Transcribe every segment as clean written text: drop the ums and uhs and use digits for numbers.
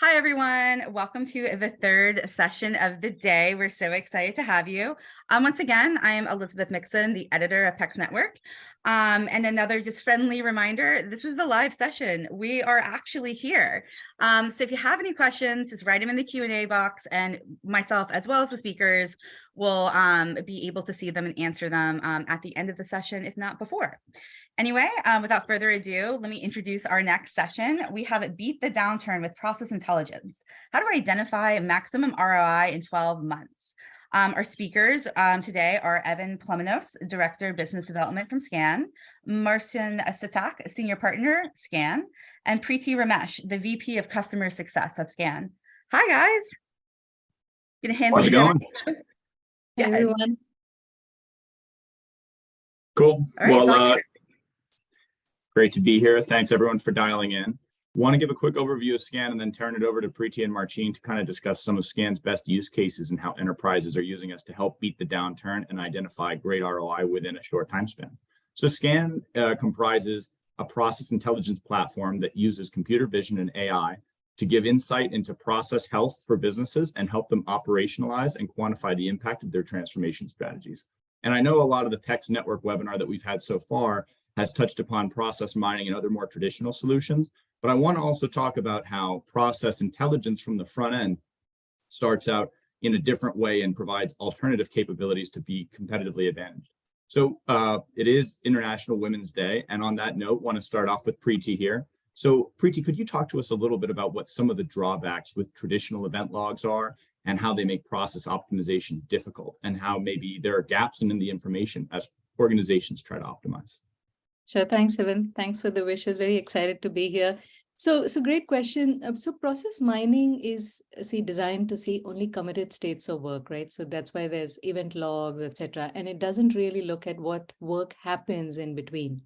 Hi, everyone. Welcome to the third session of the day. We're so excited to have you. Once again, I'm Elizabeth Mixon, the editor of PEX Network. And another just friendly reminder, this is a live session. We are actually here. So if you have any questions, just write them in the Q&A box, and myself, as well as the speakers, will be able to see them and answer them at the end of the session, if not before. Anyway, without further ado, let me introduce our next session. We have Beat the Downturn with Process Intelligence. How to identify maximum ROI in 12 months. Our speakers today are Evan Plemenos, Director of Business Development from Skan, Marcin Clark, Senior Partner, Skan, and Preeti Ramesh, the VP of Customer Success of Skan. Hi, guys. Gonna hand How's it going? Hey, everyone. Cool. All right, Great to be here. Thanks everyone for dialing in. Want to give a quick overview of Skan and then turn it over to Preeti and Marcin to kind of discuss some of Skan's best use cases and how enterprises are using us to help beat the downturn and identify great ROI within a short time span. So Skan comprises a process intelligence platform that uses computer vision and AI to give insight into process health for businesses and help them operationalize and quantify the impact of their transformation strategies. And I know a lot of the PEX Network webinar that we've had so far has touched upon process mining and other more traditional solutions, but I want to also talk about how process intelligence from the front end starts out in a different way and provides alternative capabilities to be competitively advantaged. So it is International Women's Day, and on that note, want to start off with Preeti here. So Preeti, could you talk to us a little bit about what some of the drawbacks with traditional event logs are and how they make process optimization difficult and how maybe there are gaps in the information as organizations try to optimize? Sure. Thanks, Evan. Thanks for the wishes. Very excited to be here. So great question. So process mining is designed to see only committed states of work, right? So that's why there's event logs, etc. And it doesn't really look at what work happens in between.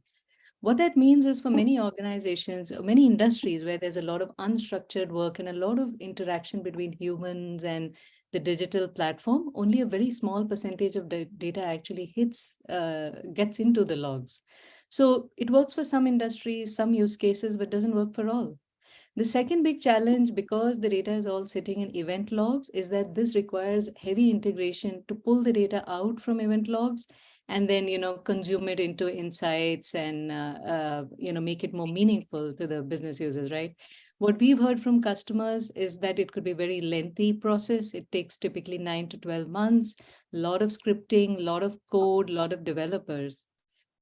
What that means is for many organizations, many industries where there's a lot of unstructured work and a lot of interaction between humans and the digital platform, only a very small percentage of the data actually gets into the logs. So it works for some industries, some use cases, but doesn't work for all. The second big challenge, because the data is all sitting in event logs, is that this requires heavy integration to pull the data out from event logs and then, consume it into insights and, make it more meaningful to the business users, right? What we've heard from customers is that it could be a very lengthy process. It takes typically 9 to 12 months, a lot of scripting, a lot of code, a lot of developers.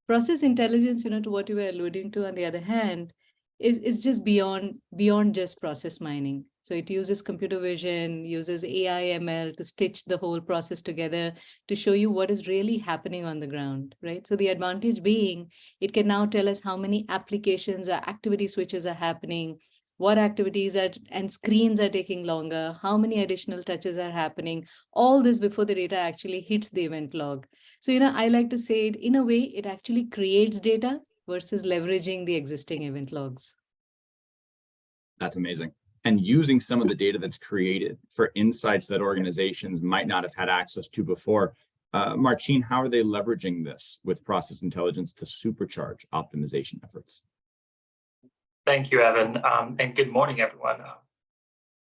Process intelligence, to what you were alluding to, on the other hand, is just beyond just process mining. So it uses computer vision, uses AI, ML to stitch the whole process together to show you what is really happening on the ground, right? So the advantage being, it can now tell us how many applications or activity switches are happening, what activities and screens are taking longer, how many additional touches are happening, all this before the data actually hits the event log. So, I like to say it in a way, it actually creates data versus leveraging the existing event logs. That's amazing. And using some of the data that's created for insights that organizations might not have had access to before. Marcin, how are they leveraging this with process intelligence to supercharge optimization efforts? Thank you, Evan, and good morning, everyone.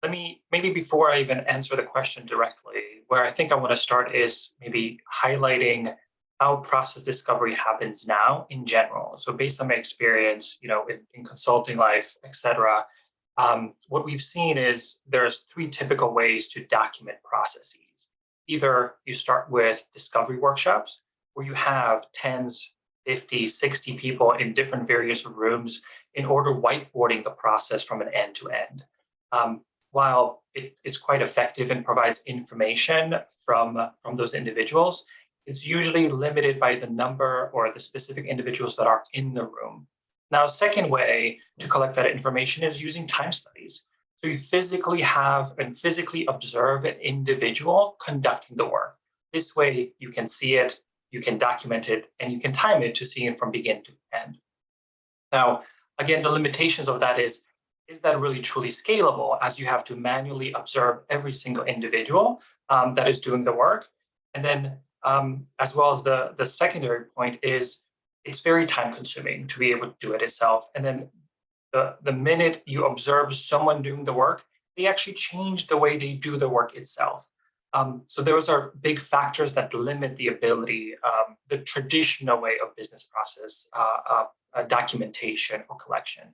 Maybe before I even answer the question directly, where I think I want to start is maybe highlighting how process discovery happens now in general. So based on my experience, in consulting life, et cetera, what we've seen is there's 3 typical ways to document processes. Either you start with discovery workshops, where you have 10s, 50, 60 people in different various rooms in order whiteboarding the process from an end to end. While it's quite effective and provides information from those individuals, it's usually limited by the number or the specific individuals that are in the room. Now, a second way to collect that information is using time studies. So you physically have and physically observe an individual conducting the work. This way you can see it, you can document it, and you can time it to see it from beginning to end. Now, again, the limitations of that is that really truly scalable, as you have to manually observe every single individual that is doing the work? And then as well as the secondary point is it's very time consuming to be able to do it itself. And then the minute you observe someone doing the work, they actually change the way they do the work itself. So those are big factors that limit the ability, the traditional way of business process documentation or collection.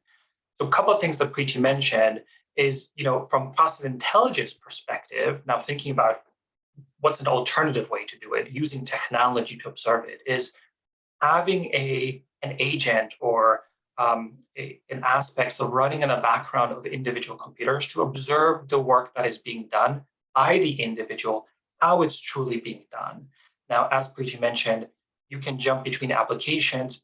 So a couple of things that Preeti mentioned is, from process intelligence perspective, now thinking about what's an alternative way to do it, using technology to observe it, is having an agent or an aspects of running in the background of individual computers to observe the work that is being done by the individual, how it's truly being done. Now, as Preeti mentioned, you can jump between applications.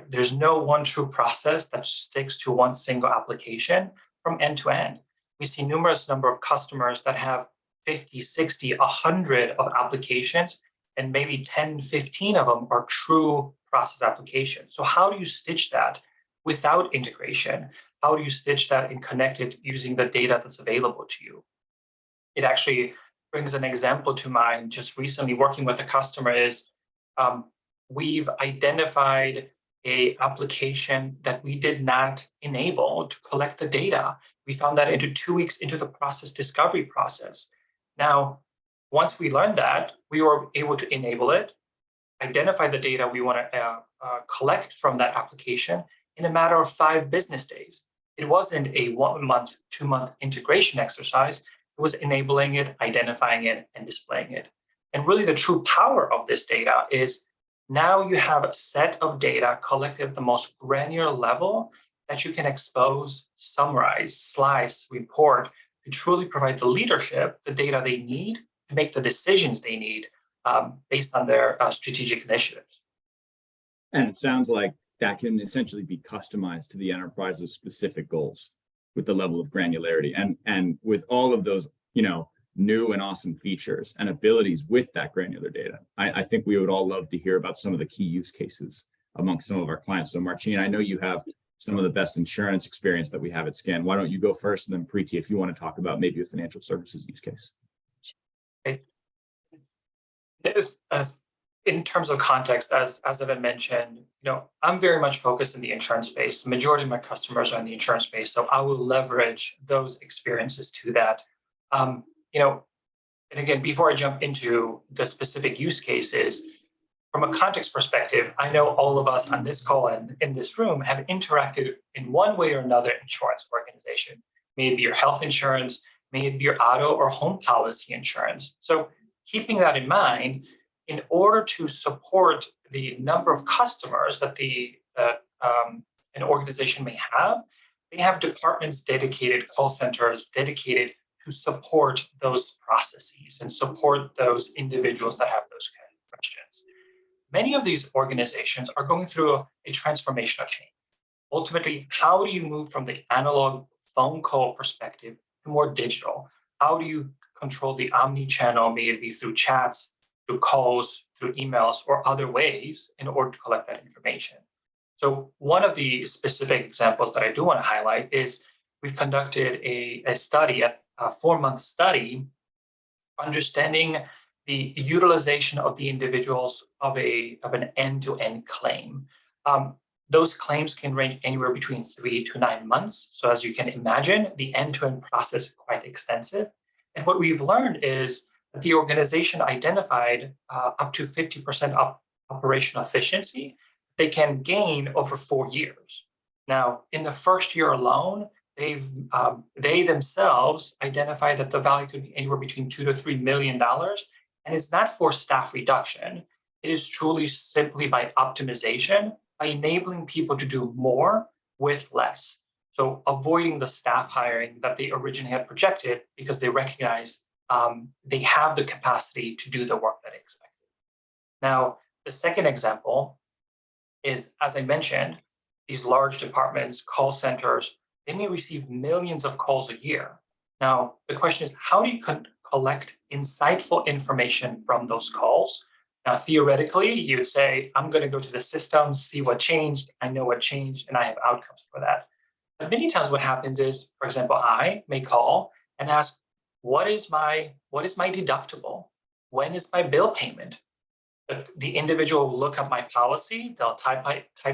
There's no one true process that sticks to one single application from end to end. We see numerous number of customers that have 50, 60, 100 of applications, and maybe 10, 15 of them are true process applications. So how do you stitch that without integration? How do you stitch that and connect it using the data that's available to you? It actually brings an example to mind. Just recently working with a customer is we've identified a application that we did not enable to collect the data. We found that into 2 weeks into the process discovery process. Now, once we learned that, we were able to enable it, identify the data we want to collect from that application in a matter of 5 business days. It wasn't a 1 month, 2 month integration exercise. It was enabling it, identifying it, and displaying it. And really the true power of this data is now you have a set of data collected at the most granular level that you can expose, summarize, slice, report to truly provide the leadership the data they need to make the decisions they need based on their strategic initiatives. And it sounds like that can essentially be customized to the enterprise's specific goals with the level of granularity and with all of those, new and awesome features and abilities with that granular data. I think we would all love to hear about some of the key use cases amongst some of our clients. So Marcin, I know you have some of the best insurance experience that we have at Skan. Why don't you go first, and then Preeti, if you want to talk about maybe a financial services use case. Okay. In terms of context, as Evan mentioned, I'm very much focused in the insurance space. The majority of my customers are in the insurance space, so I will leverage those experiences to that. And again, before I jump into the specific use cases, from a context perspective, I know all of us on this call and in this room have interacted in one way or another insurance organization. May it be your health insurance, may it be your auto or home policy insurance. So keeping that in mind, in order to support the number of customers that an organization may have, they have departments dedicated, call centers dedicated to support those processes and support those individuals that have those kind of questions. Many of these organizations are going through a transformational change. Ultimately, how do you move from the analog phone call perspective to more digital? How do you control the omni-channel, may it be through chats, through calls, through emails, or other ways in order to collect that information? So one of the specific examples that I do want to highlight is we've conducted a study, a 4-month study, understanding the utilization of the individuals of an end-to-end claim. Those claims can range anywhere between 3 to 9 months. So as you can imagine, the end-to-end process is quite extensive. And what we've learned is that the organization identified up to 50% operational efficiency they can gain over 4 years. Now, in the first year alone, they themselves identified that the value could be anywhere between $2 to $3 million. And it's not for staff reduction. It is truly simply by optimization, by enabling people to do more with less. So avoiding the staff hiring that they originally had projected because they recognize they have the capacity to do the work that they expected. Now, the second example is, as I mentioned, these large departments, call centers, they may receive millions of calls a year. Now, the question is, how do you collect insightful information from those calls? Now, theoretically, you'd say, I'm going to go to the system, see what changed, I know what changed, and I have outcomes for that. But many times what happens is, for example, I may call and ask, what is my deductible? When is my bill payment? The individual will look up my policy, they'll type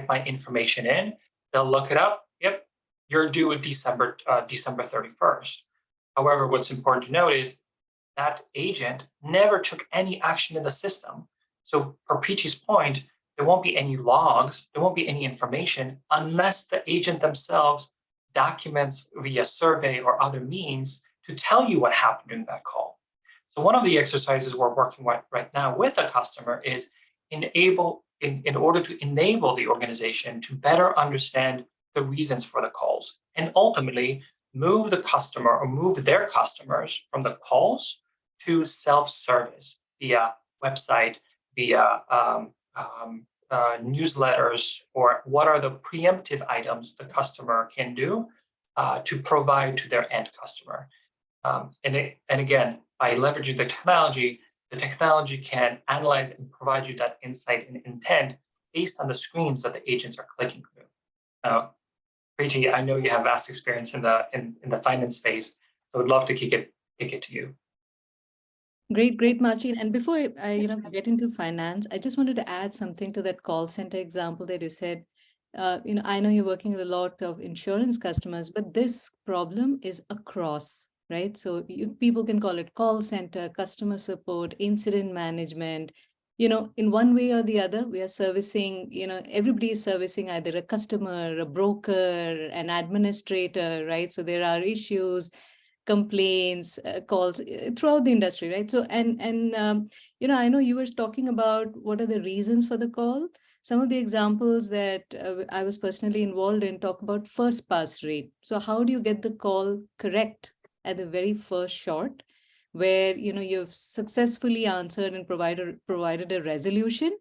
my information in, they'll look it up, yep, you're due December 31st. However, what's important to note is that agent never took any action in the system. So per Preeti's point, there won't be any logs, there won't be any information unless the agent themselves documents via survey or other means to tell you what happened during that call. So one of the exercises we're working with right now with a customer is in order to enable the organization to better understand the reasons for the calls and ultimately move the customer or move their customers from the calls to self-service via website, via newsletters, or what are the preemptive items the customer can do to provide to their end customer. And again, by leveraging the technology can analyze and provide you that insight and intent based on the screens that the agents are clicking through. Now, Preeti, I know you have vast experience in the finance space. So I would love to kick it to you. Great, Marcin. And before I get into finance, I just wanted to add something to that call center example that you said. I know you're working with a lot of insurance customers, but this problem is across, right? So people can call it call center, customer support, incident management. In one way or the other, we are servicing, everybody is servicing either a customer, a broker, an administrator, right? So there are issues, complaints, calls throughout the industry, right? So, I know you were talking about what are the reasons for the call. Some of the examples that I was personally involved in talk about first pass rate. So how do you get the call correct at the very first shot, where you've successfully answered and provided a resolution?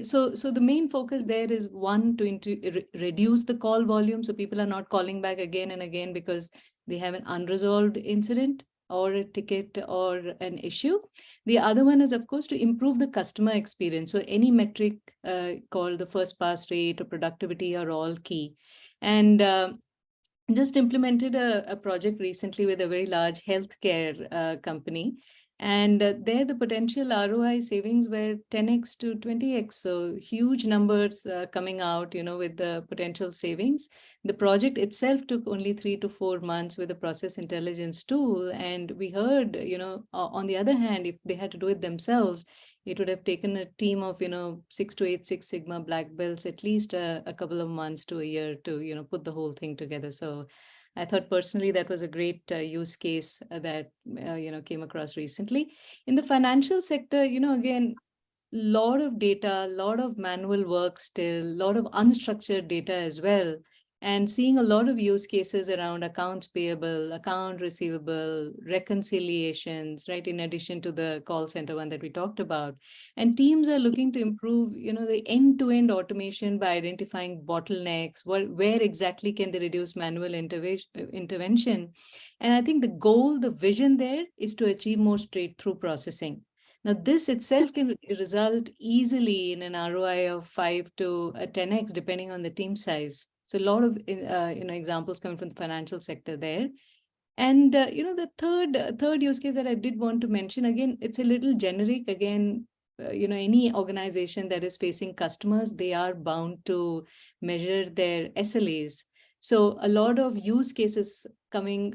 So the main focus there is one, to reduce the call volume, so people are not calling back again and again because they have an unresolved incident or a ticket or an issue. The other one is, of course, to improve the customer experience. So any metric called the first pass rate or productivity are all key. And just implemented a project recently with a very large healthcare company. And there the potential ROI savings were 10x to 20x. So huge numbers coming out, with the potential savings. The project itself took only 3 to 4 months with a process intelligence tool. And we heard, on the other hand, if they had to do it themselves, it would have taken a team of, 6 to 8 Six Sigma black belts, at least a couple of months to a year to, put the whole thing together. So I thought personally that was a great use case that, came across recently. In the financial sector, again, lot of data, a lot of manual work still, a lot of unstructured data as well. And seeing a lot of use cases around accounts payable, account receivable, reconciliations, right, in addition to the call center one that we talked about. And teams are looking to improve, the end-to-end automation by identifying bottlenecks, where exactly can they reduce manual intervention. And I think the goal, the vision there is to achieve more straight-through processing. Now, this itself can result easily in an ROI of 5 to 10x, depending on the team size. So a lot of examples coming from the financial sector there. And the third use case that I did want to mention, again, it's a little generic. Again, any organization that is facing customers, they are bound to measure their SLAs. So a lot of use cases coming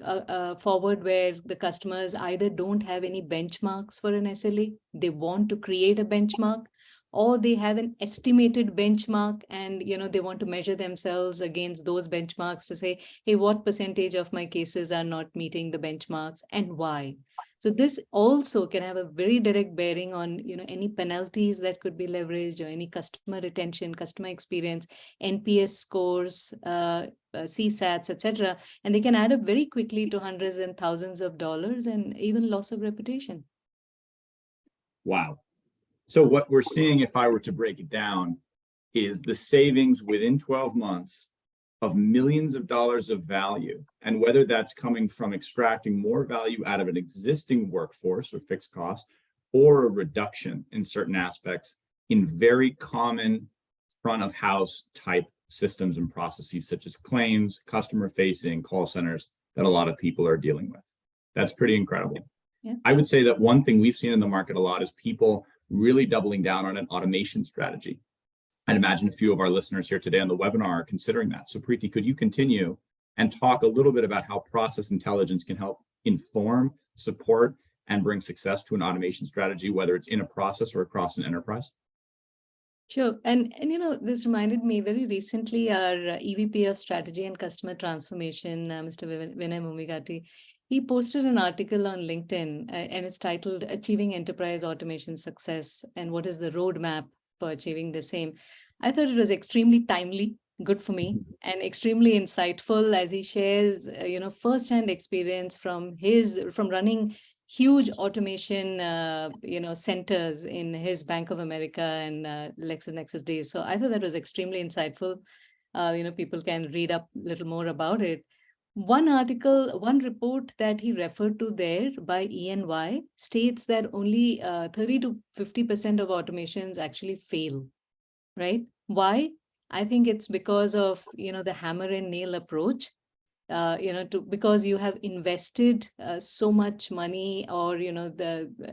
forward where the customers either don't have any benchmarks for an SLA, they want to create a benchmark, or they have an estimated benchmark and they want to measure themselves against those benchmarks to say, hey, what percentage of my cases are not meeting the benchmarks and why? So this also can have a very direct bearing on any penalties that could be leveraged, or any customer retention, customer experience, NPS scores, CSATs, etc. And they can add up very quickly to hundreds and thousands of dollars and even loss of reputation. Wow. So what we're seeing, if I were to break it down, is the savings within 12 months of millions of dollars of value. And whether that's coming from extracting more value out of an existing workforce or fixed cost, or a reduction in certain aspects in very common front of house type systems and processes, such as claims, customer facing, call centers that a lot of people are dealing with. That's pretty incredible. Yeah. I would say that one thing we've seen in the market a lot is people really doubling down on an automation strategy. I'd imagine a few of our listeners here today on the webinar are considering that. So Preeti, could you continue and talk a little bit about how process intelligence can help inform, support, and bring success to an automation strategy, whether it's in a process or across an enterprise? Sure. And this reminded me very recently, our EVP of Strategy and Customer Transformation, Mr. Vinay Mumigati, he posted an article on LinkedIn and it's titled Achieving Enterprise Automation Success and What is the Roadmap for Achieving the Same. I thought it was extremely timely, good for me, and extremely insightful as he shares, firsthand experience from running huge automation, centers in his Bank of America and LexisNexis days. So I thought that was extremely insightful. People can read up a little more about it. One report that he referred to there by E&Y states that only 30 to 50% of automations actually fail, right? Why? I think it's because of, the hammer and nail approach. Because you have invested so much money, or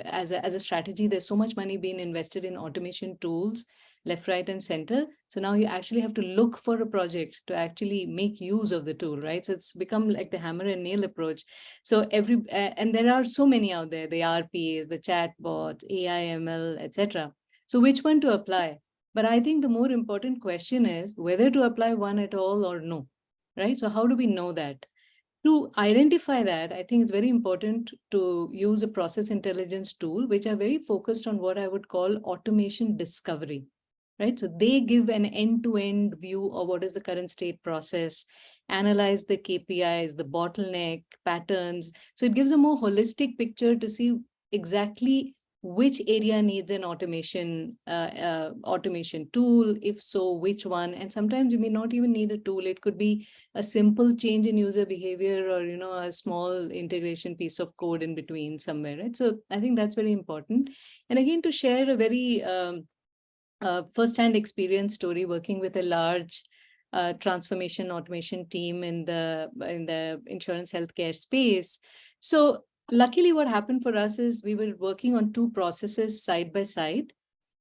as a strategy, there's so much money being invested in automation tools left, right, and center. So now you actually have to look for a project to actually make use of the tool, right? So it's become like the hammer and nail approach. So and there are so many out there, the RPAs, the chatbots, AI, ML, etc. So which one to apply? But I think the more important question is whether to apply one at all or no. Right? So how do we know that? To identify that, I think it's very important to use a process intelligence tool, which are very focused on what I would call automation discovery, right? So they give an end-to-end view of what is the current state process, analyze the KPIs, the bottleneck, patterns. So it gives a more holistic picture to see exactly which area needs an automation tool, if so, which one. And sometimes you may not even need a tool. It could be a simple change in user behavior, or a small integration piece of code in between somewhere, right? So I think that's very important. And again, to share a very first-hand experience story working with a large transformation automation team in the insurance healthcare space. So luckily, what happened for us is we were working on two processes side by side.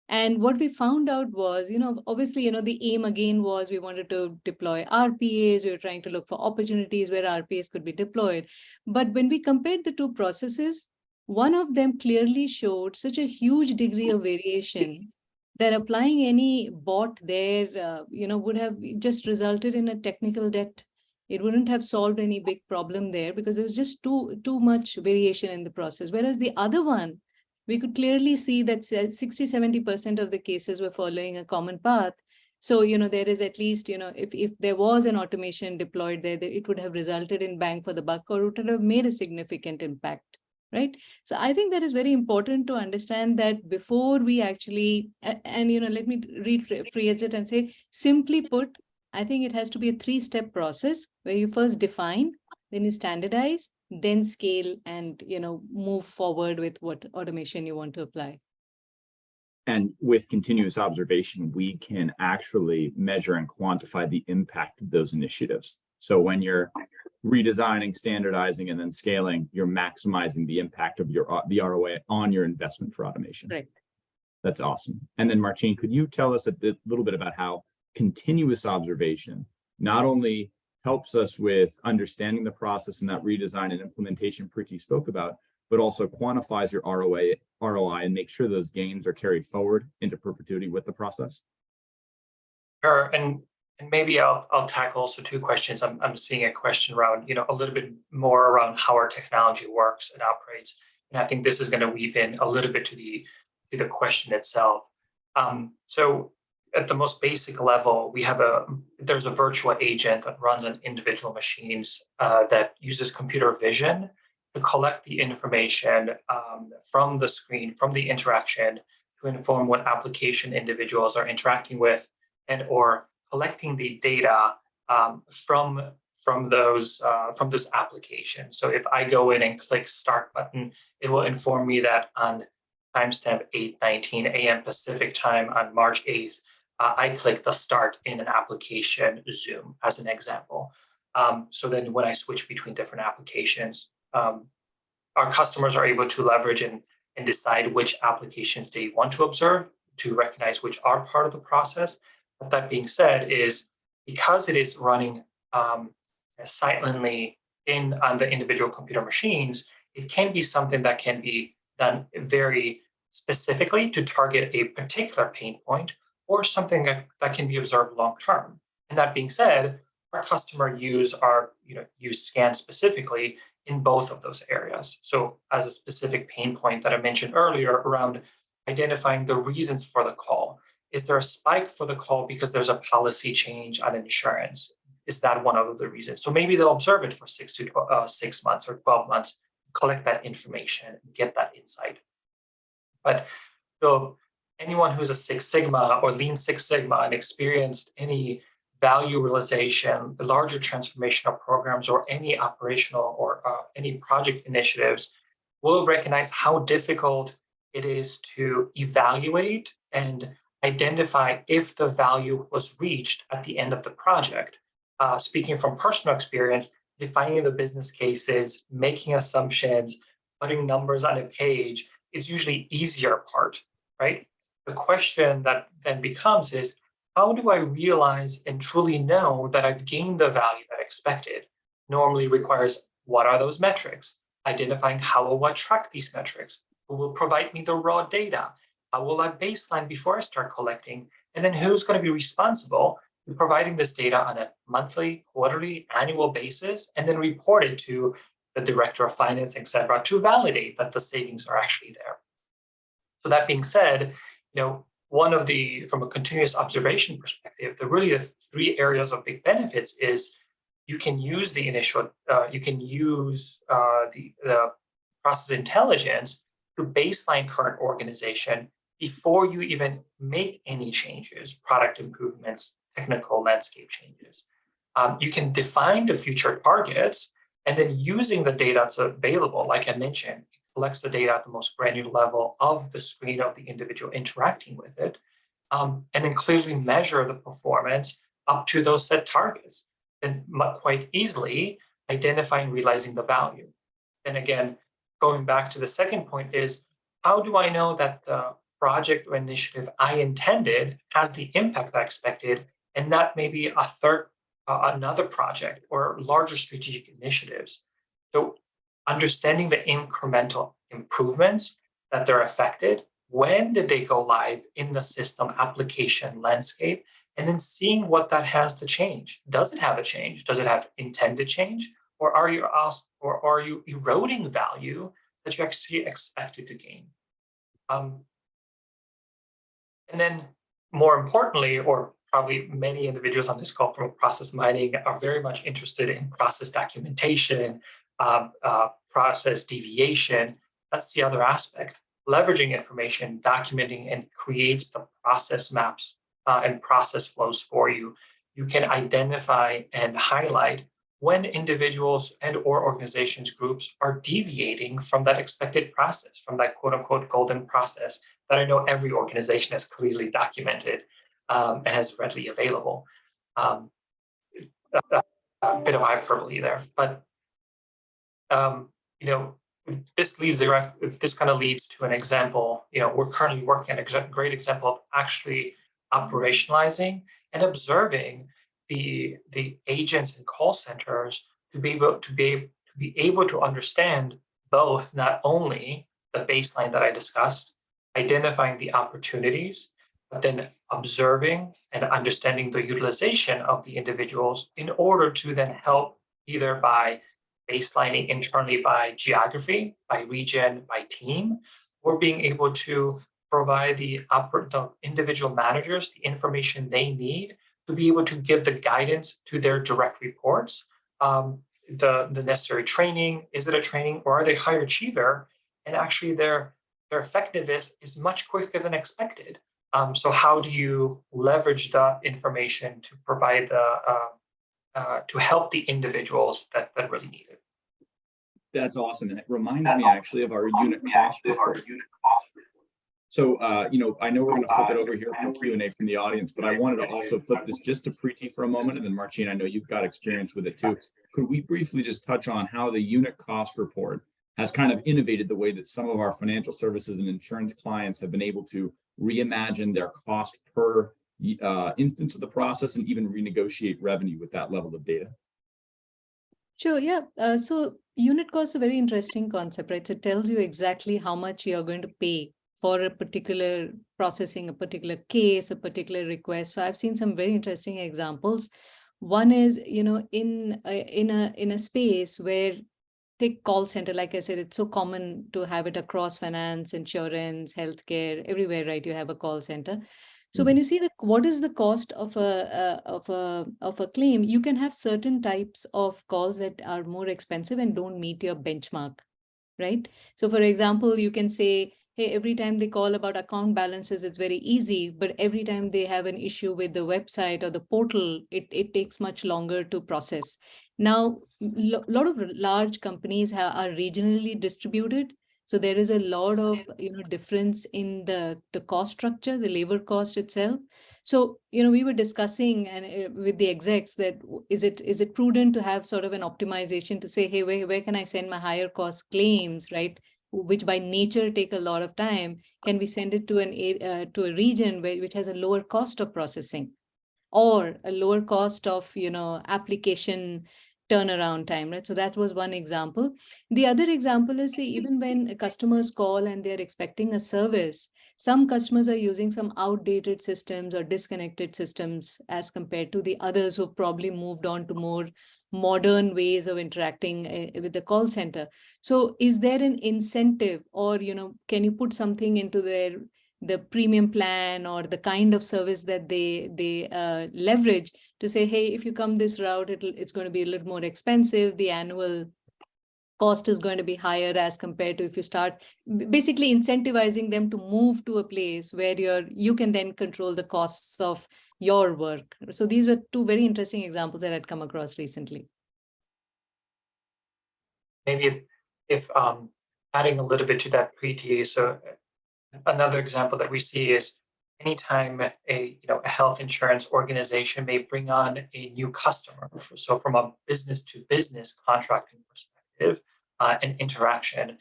And what we found out was, obviously, the aim again was we wanted to deploy RPAs. We were trying to look for opportunities where RPAs could be deployed. But when we compared the two processes, one of them clearly showed such a huge degree of variation that applying any bot there, would have just resulted in a technical debt. It wouldn't have solved any big problem there because there was just too much variation in the process. Whereas the other one, we could clearly see that 60-70% of the cases were following a common path. So, there is at least, if there was an automation deployed there, it would have resulted in bang for the buck, or it would have made a significant impact, right? So I think that is very important to understand that before we actually, and, let me rephrase it and say, simply put, I think it has to be a 3-step process where you first define, then you standardize, then scale, and move forward with what automation you want to apply. And with continuous observation, we can actually measure and quantify the impact of those initiatives. So when you're redesigning, standardizing, and then scaling, you're maximizing the impact of the ROI on your investment for automation. Right. That's awesome. And then Marcin, could you tell us a little bit about how continuous observation not only helps us with understanding the process and that redesign and implementation Preeti spoke about, but also quantifies your ROI and make sure those gains are carried forward into perpetuity with the process? Sure, and maybe I'll tackle also two questions. I'm seeing a question around, a little bit more around how our technology works and operates, and I think this is going to weave in a little bit to the question itself. So at the most basic level, there's a virtual agent that runs on individual machines that uses computer vision to collect the information from the screen, from the interaction, to inform what application individuals are interacting with, and or collecting the data from those applications. So if I go in and click Start button, it will inform me that on timestamp 8:19 a.m. Pacific time on March 8th, I click the Start in an application, Zoom, as an example. So then when I switch between different applications, our customers are able to leverage and decide which applications they want to observe, to recognize which are part of the process. But that being said, is because it is running silently on the individual computer machines, it can be something that can be done very specifically to target a particular pain point or something that can be observed long term. And that being said, our customer use Skan specifically in both of those areas. So as a specific pain point that I mentioned earlier around identifying the reasons for the call. Is there a spike for the call because there's a policy change on insurance? Is that one of the reasons? So maybe they'll observe it for 6 months or 12 months, collect that information, get that insight. But so anyone who's a Six Sigma or Lean Six Sigma and experienced any value realization, the larger transformational programs, or any operational or any project initiatives will recognize how difficult it is to evaluate and identify if the value was reached at the end of the project. Speaking from personal experience, defining the business cases, making assumptions, putting numbers on a page, it's usually easier part, right? The question that then becomes is, how do I realize and truly know that I've gained the value that I expected? Normally requires, what are those metrics? Identifying how will I track these metrics? Who will provide me the raw data? How will I baseline before I start collecting? And then who's going to be responsible for providing this data on a monthly, quarterly, annual basis, and then report it to the director of finance, et cetera, to validate that the savings are actually there. So that being said, one of the, from a continuous observation perspective, the three areas of big benefits is you can use the process intelligence to baseline current organization before you even make any changes, product improvements, technical landscape changes. You can define the future targets, and then using the data that's available, like I mentioned, it collects the data at the most granular level of the screen of the individual interacting with it, and then clearly measure the performance up to those set targets, and quite easily identifying, realizing the value. And again, going back to the second point is, how do I know that the project or initiative I intended has the impact I expected, and not maybe another project or larger strategic initiatives? So understanding the incremental improvements that they're affected, when did they go live in the system application landscape, and then seeing what that has to change. Does it have a change? Does it have intended change? Or are you eroding value that you actually expected to gain? And then more importantly, or probably many individuals on this call from process mining are very much interested in process documentation, process deviation. That's the other aspect. Leveraging information, documenting, and creates the process maps and process flows for you. You can identify and highlight when individuals and or organizations groups are deviating from that expected process, from that quote unquote golden process that I know every organization has clearly documented and has readily available. A bit of hyperbole there, but this kind of leads to an example. We're currently working on a great example of actually operationalizing and observing the agents and call centers to be able to understand both not only the baseline that I discussed, identifying the opportunities, but then observing and understanding the utilization of the individuals in order to then help either by baselining internally by geography, by region, by team, or being able to provide the individual managers the information they need to be able to give the guidance to their direct reports, the necessary training. Is it a training, or are they high achiever? And actually their effectiveness is much quicker than expected. So how do you leverage the information to provide to help the individuals that really need it? That's awesome. And it reminds me actually of our unit cost report. So, I know we're going to flip it over here from Q&A from the audience, but I wanted to also flip this just to Preeti for a moment. And then Marcin, I know you've got experience with it too. Could we briefly just touch on how the unit cost report has kind of innovated the way that some of our financial services and insurance clients have been able to reimagine their cost per instance of the process and even renegotiate revenue with that level of data? Sure, yeah. So unit cost is a very interesting concept, right? So it tells you exactly how much you're going to pay for a particular processing, a particular case, a particular request. So I've seen some very interesting examples. One is, in a space where, take call center, like I said, it's so common to have it across finance, insurance, healthcare, everywhere, right? You have a call center. So when you see what is the cost of a claim, you can have certain types of calls that are more expensive and don't meet your benchmark, right? So for example, you can say, hey, every time they call about account balances, it's very easy, but every time they have an issue with the website or the portal, it takes much longer to process. Now, lot of large companies are regionally distributed. So there is a lot of difference in the cost structure, the labor cost itself. So we were discussing and with the execs that is it prudent to have sort of an optimization to say, hey, where can I send my higher cost claims, right? Which by nature take a lot of time. Can we send it to a region which has a lower cost of processing, or a lower cost of application turnaround time, right? So that was one example. The other example is, say, even when customers call and they're expecting a service, some customers are using some outdated systems or disconnected systems as compared to the others who've probably moved on to more modern ways of interacting with the call center. So is there an incentive, or can you put something into the premium plan or the kind of service that they leverage to say, hey, if you come this route, it's going to be a little more expensive. The annual cost is going to be higher as compared to if you start basically incentivizing them to move to a place where you can then control the costs of your work. So these were two very interesting examples that I'd come across recently. Maybe if adding a little bit to that, Preeti, so another example that we see is anytime a health insurance organization may bring on a new customer. So from a business to business contracting perspective and interaction,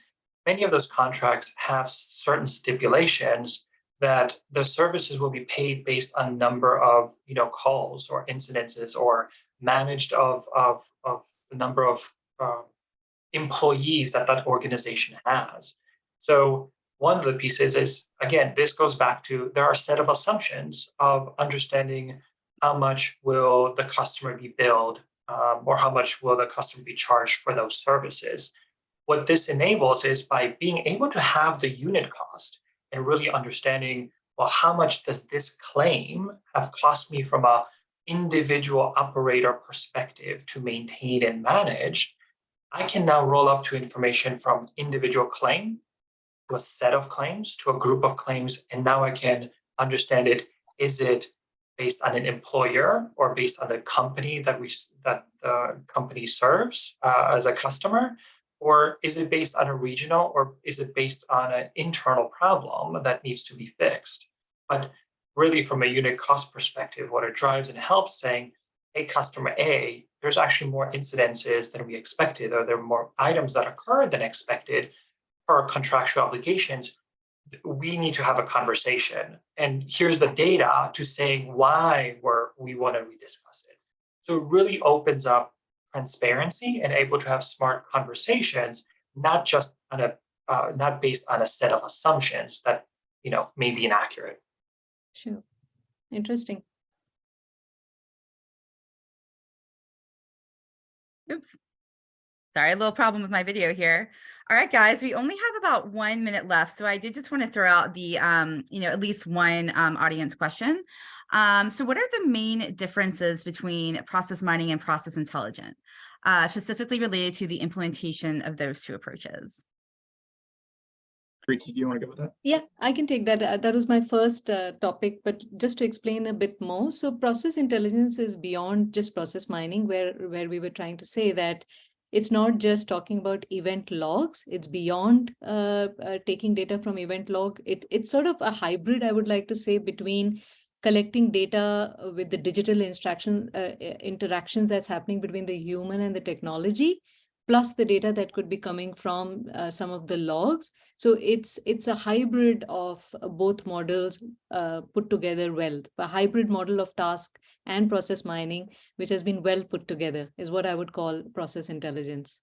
many of those contracts have certain stipulations that the services will be paid based on number of calls or incidences, or managed of the number of employees that organization has. So one of the pieces is, again, this goes back to, there are a set of assumptions of understanding how much will the customer be billed, or how much will the customer be charged for those services. What this enables is, by being able to have the unit cost and really understanding, well, how much does this claim have cost me from a individual operator perspective to maintain and manage, I can now roll up to information from individual claim to a set of claims to a group of claims, and now I can understand it. Is it based on an employer or based on the company that the company serves as a customer, or is it based on a regional, or is it based on an internal problem that needs to be fixed? But really, from a unit cost perspective, what it drives and helps saying, hey, customer A, there's actually more incidences than we expected, or there are more items that occurred than expected per contractual obligations. We need to have a conversation. And here's the data to say why we want to rediscuss it. So it really opens up transparency and able to have smart conversations, not just on not based on a set of assumptions that may be inaccurate. Sure. Interesting. Oops. Sorry, a little problem with my video here. All right, guys, we only have about 1 minute left. So I did just want to throw out the, at least one audience question. So what are the main differences between process mining and process intelligence, specifically related to the implementation of those two approaches? Preeti, do you want to go with that? Yeah, I can take that. That was my first topic, but just to explain a bit more. So process intelligence is beyond just process mining, where we were trying to say that it's not just talking about event logs. It's beyond taking data from event log. It's sort of a hybrid, I would like to say, between collecting data with the digital interactions that's happening between the human and the technology, plus the data that could be coming from some of the logs. So it's a hybrid of both models put together well. A hybrid model of task and process mining, which has been well put together, is what I would call process intelligence.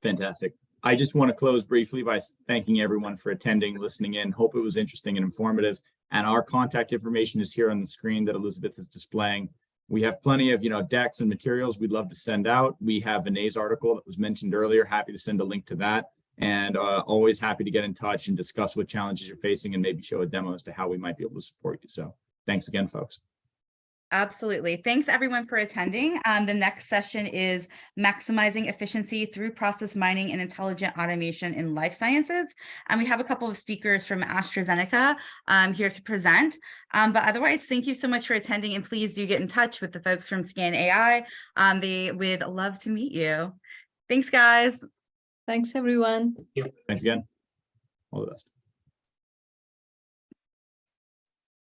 Fantastic. I just want to close briefly by thanking everyone for attending, listening in. Hope it was interesting and informative. And our contact information is here on the screen that Elizabeth is displaying. We have plenty of, decks and materials we'd love to send out. We have Vinay's article that was mentioned earlier. Happy to send a link to that. And always happy to get in touch and discuss what challenges you're facing and maybe show a demo as to how we might be able to support you. So thanks again, folks. Absolutely. Thanks everyone for attending. The next session is maximizing efficiency through process mining and intelligent automation in life sciences. And we have a couple of speakers from AstraZeneca here to present. But otherwise, thank you so much for attending, and please do get in touch with the folks from Skan AI. They would love to meet you. Thanks, guys. Thanks, everyone. Thanks again. All the best.